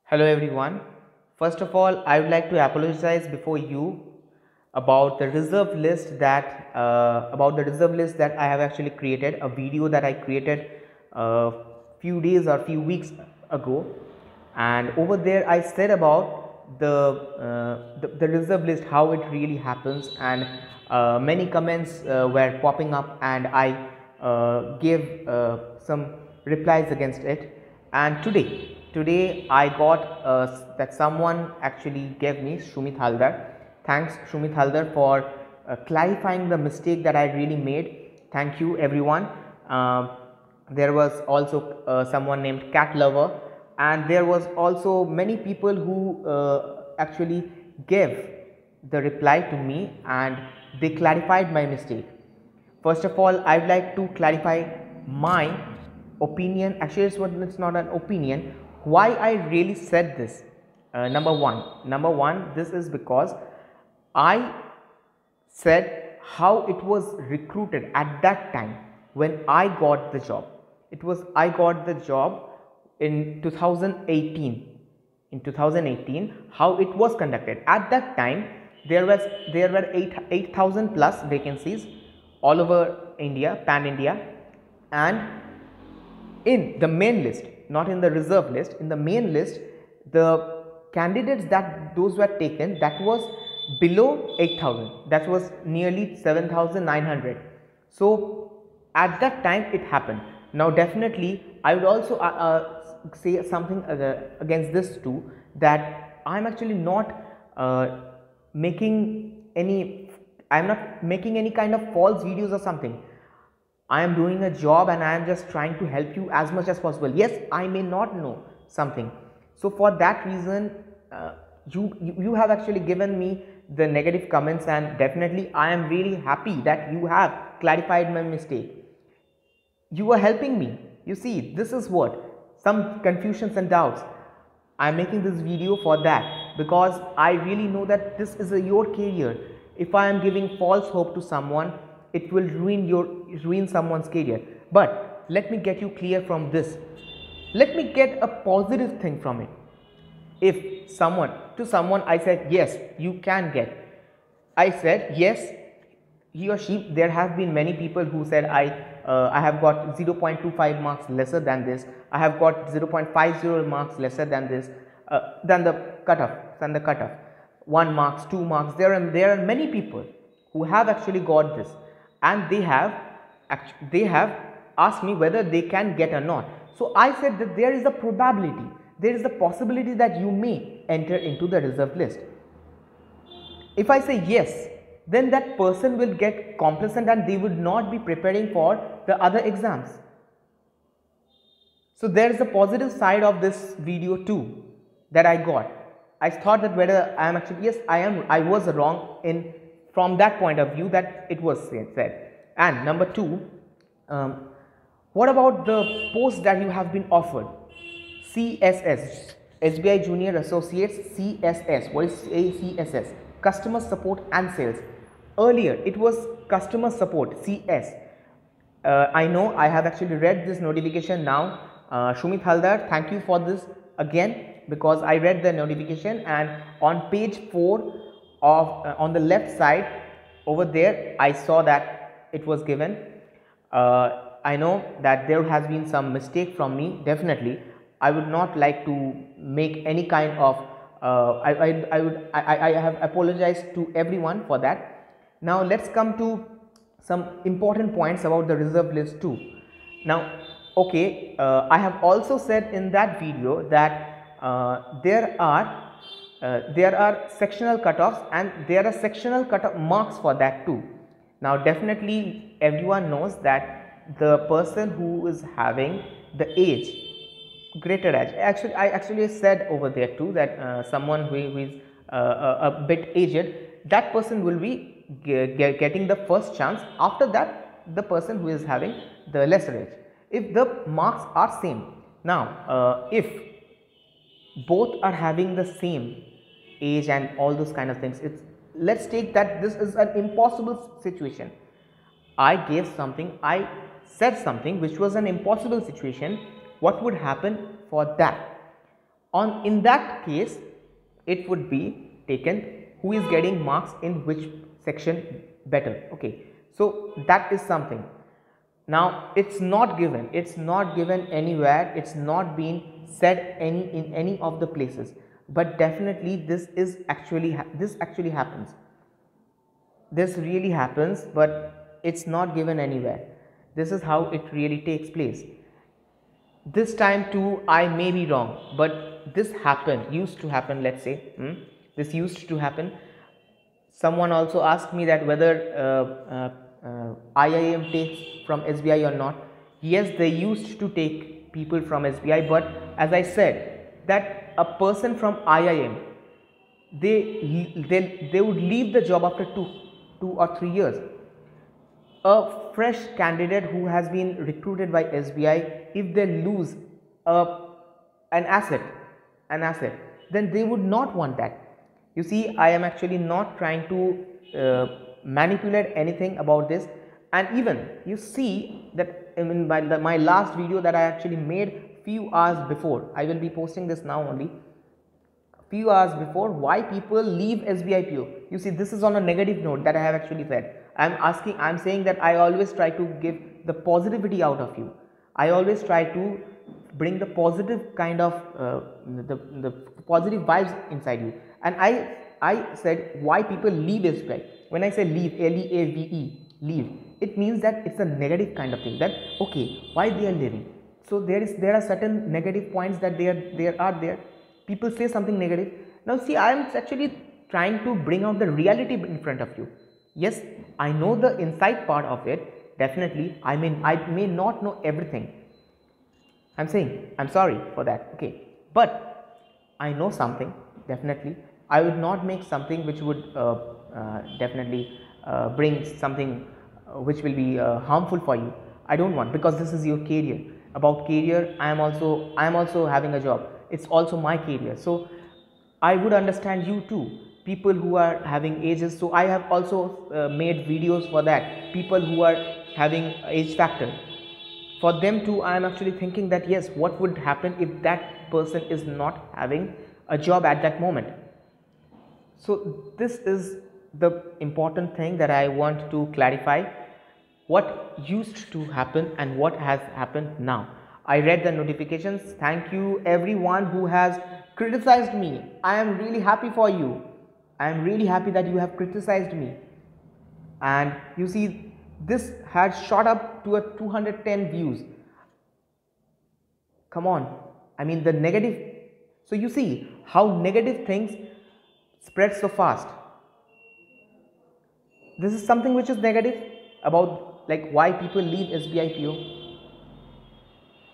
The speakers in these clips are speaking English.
Hello everyone. First of all, I would like to apologize before you about the reserve list that I have actually created, a video that I created a few days or few weeks ago, and over there I said about the reserve list, how it really happens, and many comments were popping up, and I gave some replies against it. And today I got that someone actually gave me, Shumit Haldar. Thanks Shumit Haldar for clarifying the mistake that I really made. Thank you everyone. There was also someone named Cat Lover, and there was also many people who actually gave the reply to me, and they clarified my mistake. First of all, I would like to clarify my opinion. Actually, it's not an opinion. Why I really said this? Number one, this is because I said how it was recruited at that time when I got the job. I got the job in 2018. In 2018, how it was conducted at that time, there were 8,000 plus vacancies all over India, pan India, and in the main list, not in the reserve list, in the main list, the candidates that those were taken, that was below 8,000, that was nearly 7,900. So at that time it happened. Now definitely I would also say something against this too, that I'm actually not making any, I'm not making any kind of false videos or something. I am doing a job and I am just trying to help you as much as possible. Yes, I may not know something. So for that reason, you have actually given me the negative comments, and definitely I am really happy that you have clarified my mistake. You are helping me. You see, this is what some confusions and doubts. I am making this video for that, because I really know that this is your career. If I am giving false hope to someone, it will ruin someone's career. But let me get you clear from this. Let me get a positive thing from it. If someone I said yes, you can get, I said yes, he or she, there have been many people who said I have got 0.25 marks lesser than this, I have got 0.50 marks lesser than this, than the cutoff, 1 marks, 2 marks. There are many people who have actually got this, and they have asked me whether they can get or not. So I said that there is a probability, there is a possibility that you may enter into the reserve list. If I say yes, then that person will get complacent and they would not be preparing for the other exams. So there is a positive side of this video too that I got. I thought that whether I am actually, yes, I was wrong in from that point of view that it was said. And number two, what about the post that you have been offered? CSS, SBI Junior Associates, CSS. What is CSS? Customer Support and Sales. Earlier it was Customer Support, CS. I know I have actually read this notification now. Shumit Haldar, thank you for this again, because I read the notification, and on page 4 of on the left side over there I saw that it was given. I know that there has been some mistake from me. Definitely I would not like to make any kind of I have apologized to everyone for that. Now let's come to some important points about the reserve list too. Now okay, I have also said in that video that there are sectional cutoffs, and there are sectional cutoff marks for that too. Now definitely everyone knows that the person who is having the age, greater age, I actually said over there too that someone who is a bit aged, that person will be getting the first chance. After that, the person who is having the lesser age, if the marks are same. Now if both are having the same age and all those kind of things, let's take that this is an impossible situation. I gave something, I said something which was an impossible situation. What would happen for that? In that case, it would be taken who is getting marks in which section better. Okay, so that is something. Now it's not given anywhere, it's not been said in any of the places, but definitely this actually happens. This really happens, but it's not given anywhere. This is how it really takes place. This time too I may be wrong, but this used to happen, let's say. This used to happen. Someone also asked me that whether IIM takes from SBI or not. Yes, they used to take people from SBI, but as I said, that a person from IIM, they would leave the job after 2 or 3 years. A fresh candidate who has been recruited by SBI, if they lose an asset, then they would not want that. You see, I am actually not trying to manipulate anything about this. And even you see that in my last video that I actually made few hours before, I will be posting this now only, few hours before, why people leave SBI PO. You see, this is on a negative note that I have actually said. I'm saying that I always try to give the positivity out of you. I always try to bring the positive kind of the positive vibes inside you. And I said why people leave SBI. When I say leave, L-E-A-V-E, leave, it means that it's a negative kind of thing, that okay, why they are leaving. So there are certain negative points that there. People say something negative. Now see, I am actually trying to bring out the reality in front of you. Yes, I know the inside part of it, definitely. I may not know everything. I'm saying, I'm sorry for that, okay. But I know something, definitely. I would not make something which would definitely bring something which will be harmful for you. I don't want, because this is your career. About career, I am also having a job. It's also my career. So I would understand you too. People who are having ages, so I have also made videos for that. People who are having age factor, for them too I am actually thinking that yes, what would happen if that person is not having a job at that moment. So this is the important thing that I want to clarify, what used to happen and what has happened now. I read the notifications. Thank you everyone who has criticized me. I am really happy for you. I am really happy that you have criticized me. And you see, this had shot up to a 210 views. Come on, I mean the negative. So you see how negative things spread so fast. This is something which is negative about, like, why people leave SBI PO.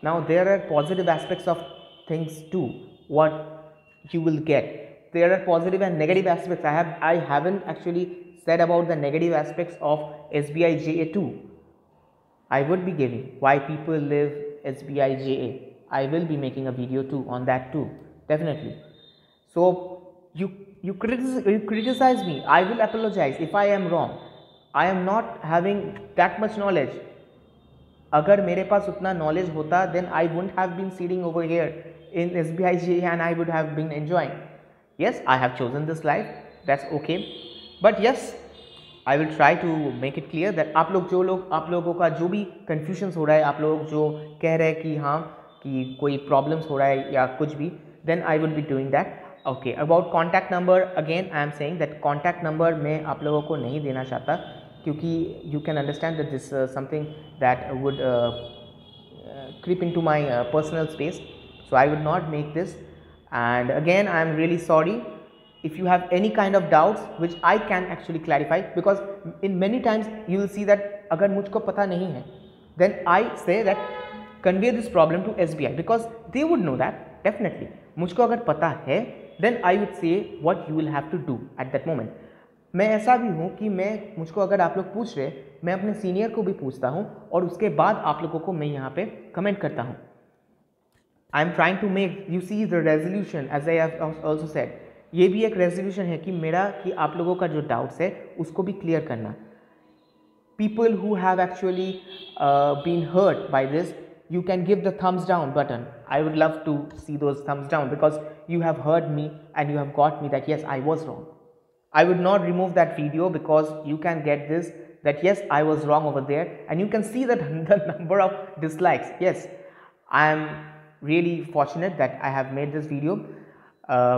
Now there are positive aspects of things too, what you will get. There are positive and negative aspects. I haven't actually said about the negative aspects of SBI JA2. I would be giving why people leave SBI JA. I will be making a video too on that too, definitely. So you criticize me. I will apologize if I am wrong. I am not having that much knowledge. अगर मेरे पास उतना knowledge होता, then I wouldn't have been sitting over here in SBI JA and I would have been enjoying. Yes, I have chosen this life, that's okay. But yes, I will try to make it clear that आप लोगों का जो भी confusions हो रहा है, आप लोग जो कह रहे हैं कि हाँ कि कोई problems हो रहा है या कुछ भी, then I will be doing that. Okay, about contact number, again I am saying that contact number मैं आप लोगों को नहीं देना चाहता, क्योंकि you can understand that this is something that would creep into my personal space, so I would not make this. And again I am really sorry if you have any kind of doubts which I can actually clarify, because in many times you will see that अगर मुझको पता नहीं है, then I say that convey this problem to SBI, because they would know that definitely. मुझको अगर पता है, then I would say what you will have to do at that moment. मैं ऐसा भी हूँ कि मुझको अगर आप लोग पूछ रहे, मैं अपने सीनियर को भी पूछता हूँ और उसके बाद आप लोगों को मैं यहाँ पे कमेंट करता हूँ. I am trying to make you see the resolution, as I have also said, ये भी एक रेजोल्यूशन है कि आप लोगों का जो डाउट्स है उसको भी क्लियर करना. People who have actually been hurt by this, you can give the thumbs down button. I would love to see those thumbs down, because you have heard me and you have got me that yes, I was wrong. I would not remove that video, because you can get this, that yes, I was wrong over there, and you can see that the number of dislikes. Yes, I am really fortunate that I have made this video.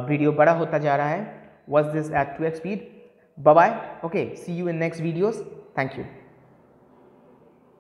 Video बड़ा होता जा रहा है. Was this at 2x speed? Bye bye. Okay, see you in next videos. Thank you.